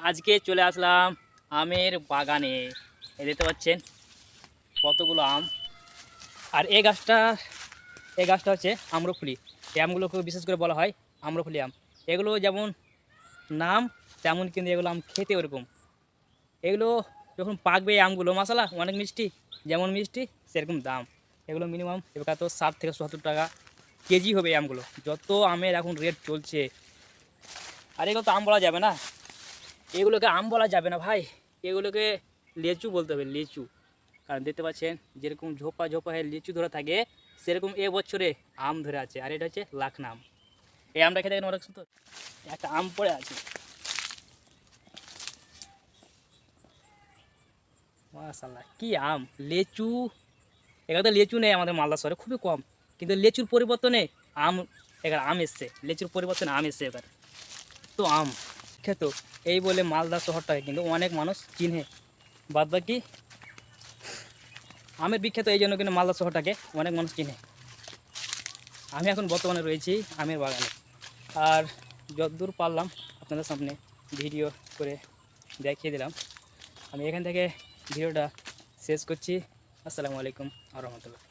আজকে চলে আসলাম আমের বাগানে। এই দেখতে পাচ্ছেন কতগুলো আম। আর এই গাছটা হচ্ছে আম্রফুলি। এই আমগুলোকে বিশেষ করে বলা হয় আম্রফুলি আম। এগুলো যেমন নাম তেমন কিন্তু এগুলো আম খেতে ওরকম। এগুলো যখন পাকবে এই আমগুলো মাসালা অনেক মিষ্টি, যেমন মিষ্টি সেরকম দাম। এগুলো মিনিমাম এবার তো 60 থেকে 70 টাকা কেজি হবে এই আমগুলো, যত আমের এখন রেট চলছে। আর এগুলো তো আম বলা যাবে না, এগুলোকে আম বলা যাবে না ভাই, এগুলোকে লিচু বলতে হবে, লিচু। কারণ দেখতে পাচ্ছেন যেরকম ঝোপা ঝোপা হয়ে লিচু ধরে থাকে, সেরকম এবছরে আম ধরে আছে। আর এটা হচ্ছে লাখনা আম। এই আমটা খেতে অনেক সুন্দর। একটা আম পড়ে আছে, মাশাআল্লাহ কি আম! লিচু, এখানে তো লিচু নেই আমাদের মালদা শহরে, খুবই কম। কিন্তু লিচুর পরিবর্তনে আম, এখানে আম এসছে, লিচুর পরিবর্তনে আম এসছে এবার। তো আম খেত, এই বলে মালদা শহরটাকে কিন্তু অনেক মানুষ চিনে। বাদ বাকি আমের বিখ্যাত এই জন্য কিন্তু মালদা শহরটাকে অনেক মানুষ চিনে। আমি এখন বর্তমানে রয়েছি আমের বাগানে। আর যতদূর পারলাম আপনাদের সামনে ভিডিও করে দেখিয়ে দিলাম। আমি এখান থেকে ভিডিওটা শেষ করছি। আসসালামু আলাইকুম ওয়া রাহমাতুল্লাহ।